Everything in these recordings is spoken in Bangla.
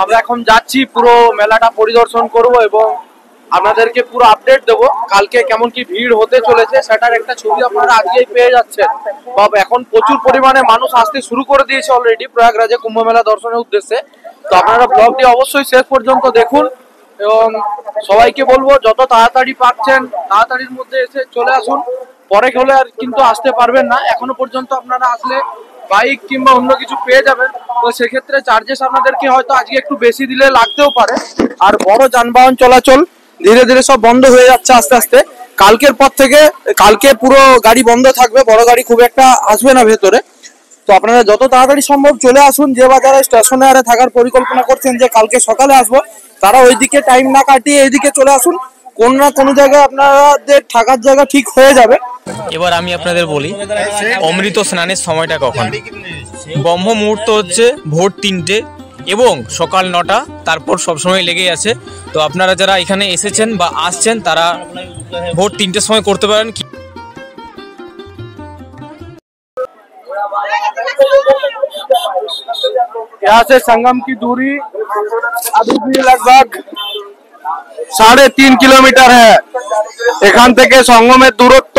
আমরা এখন যাচ্ছি, পুরো মেলাটা পরিদর্শন করব এবং আপনাদেরকে পুরো আপডেট দেবো কালকে কেমন কি ভিড় হতে চলেছে সেটার একটা ছবি আপনারা আজকেই পেয়ে যাচ্ছেন। বাবা, এখন প্রচুর পরিমাণে মানুষ আসতে শুরু করে দিয়েছে অলরেডি প্রয়াগরাজে কুম্ভ মেলা দর্শনের উদ্দেশ্যে। তো আপনারা ব্লগটি অবশ্যই শেষ পর্যন্ত দেখুন এবং সবাইকে বলবো যত তাড়াতাড়ি পাচ্ছেন তাড়াতাড়ির মধ্যে এসে চলে আসুন। পরে হলে আর কিন্তু আসতে পারবেন না। এখনো পর্যন্ত আপনারা আসলে বাইক কিংবা অন্য কিছু পেয়ে যাবেন। তো সেক্ষেত্রে চার্জেস আপনাদেরকে হয়তো আজকে একটু বেশি দিলে লাগতেও পারে। আর বড় যানবাহন চলাচল ধীরে ধীরে সব বন্ধ হয়ে যাচ্ছে আস্তে আস্তে। কালকের পর থেকে কালকে পুরো গাড়ি বন্ধ থাকবে, বড় গাড়ি খুব একটা আসবে না ভেতরে। তো আপনারা যত তাড়াতাড়ি সম্ভব চলে আসুন। যে বা যারা স্টেশনে আরে থাকার পরিকল্পনা করছেন যে কালকে সকালে আসবো, তারা ওইদিকে টাইম না কাটিয়ে এইদিকে চলে আসুন। কোন না কোনো জায়গায় আপনাদের থাকার জায়গা ঠিক হয়ে যাবে। এবার আমি আপনাদের বলি অমৃত স্নানের সময়টা কখন। ব্রহ্ম মুহূর্ত হচ্ছে ভোর 3টে এবং সকাল 9টা, তারপর সবসময় লেগেই আছে। তো আপনারা যারা এখানে এসেছেন বা আসছেন তারা ভোর 3টের সময় করতে পারেন। यहाँ से संगम की दूरी अभी भी लगभग 3.5 কিলোমিটার है। এখান থেকে সঙ্গমের দূরত্ব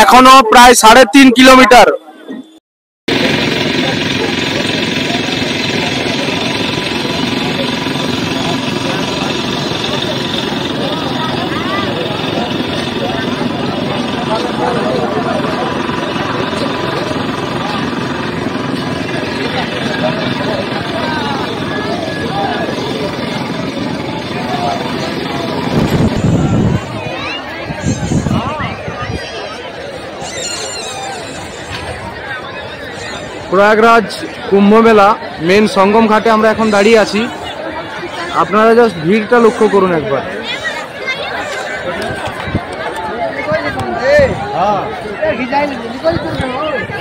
এখনো প্রায় 3.5 কিলোমিটার। প্রয়াগরাজ কুম্ভ মেলা মেন সঙ্গম ঘাটে আমরা এখন দাঁড়িয়ে আছি। আপনারা জাস্ট ভিড়টা লক্ষ্য করুন একবার।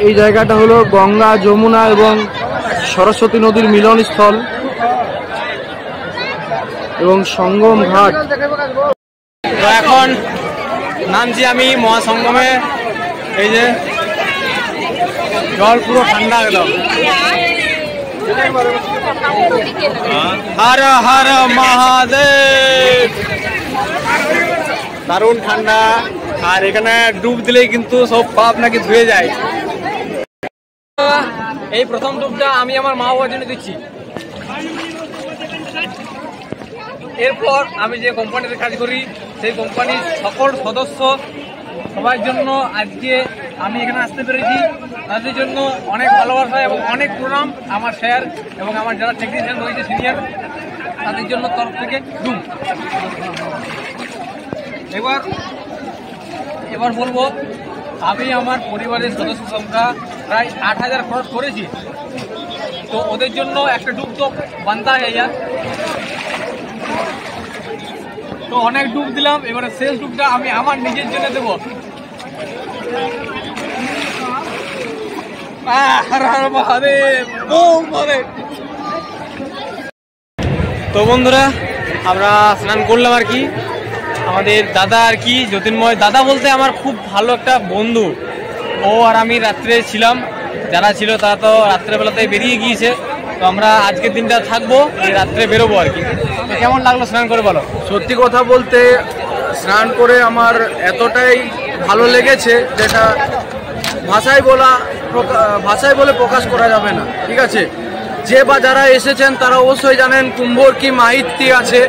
এই জায়গাটা হলো গঙ্গা, যমুনা এবং সরস্বতী নদীর মিলনস্থল এবং সঙ্গম ঘাট। তো এখন নামছি আমি মহাসঙ্গমে। এই যে জল পুরো ঠান্ডা একদম। হর হর মহাদেব। দারুণ ঠান্ডা, আর এখানে ডুব দিলেই কিন্তু সব পাপ নাকি ধুয়ে যায়। এই প্রথম ডুবটা আমি আমার মা বাবার জন্য দিচ্ছি। এরপর আমি যে কোম্পানিতে কাজ করি সেই কোম্পানির সকল সদস্য সবার জন্য আজকে আমি এখানে আসতে পেরেছি। তাদের জন্য অনেক ভালোবাসা এবং অনেক প্রণাম। আমার স্যার এবং আমার যারা টেকনিশিয়ান রয়েছে সিনিয়র, তাদের জন্য তরফ থেকে ডুব। এবার বলবো আমি আমার পরিবারের সদস্য সংখ্যা প্রায় 8,000 খরচ করেছি। তো ওদের জন্য একটা ডুব তো বানতা হয়। তো অনেক ডুব দিলাম, এবারে শেষ ডুবটা আমি আমার নিজের জন্য দেবো। তো বন্ধুরা, আমরা স্নান করলাম আর কি। আমাদের দাদা আর কি জ্যোতির্ময় দাদা বলতে আমার খুব ভালো একটা বন্ধু। ও আর আমি রাত্রে ছিলাম, যারা ছিল তারা তো রাত্রেবেলাতে বেরিয়ে গিয়েছে। তো আমরা আজকের দিনটা থাকবো, এই রাত্রে বেরোবো আর কি। তো কেমন লাগলো স্নান করে বলো? সত্যি কথা বলতে স্নান করে আমার এতটাই ভালো লেগেছে যেটা ভাষায় বলে প্রকাশ করা যাবে না। ঠিক আছে, যে বা যারা এসেছেন তারা অবশ্যই জানেন কুম্ভর কি মাহিত্য আছে,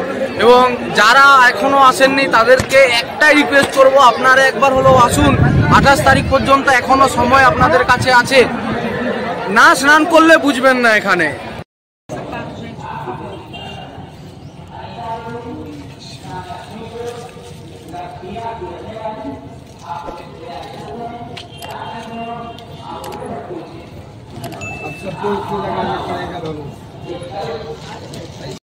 এবং যারা এখনো আসেননি তাদেরকে একটাই রিকোয়েস্ট করব, আপনারা একবার হলেও আসুন। 28 তারিখ পর্যন্ত এখনো সময় আপনাদের কাছে আছে। না স্নান করলে বুঝবেন না এখানে। सबको उसको लगाना पड़ेगा।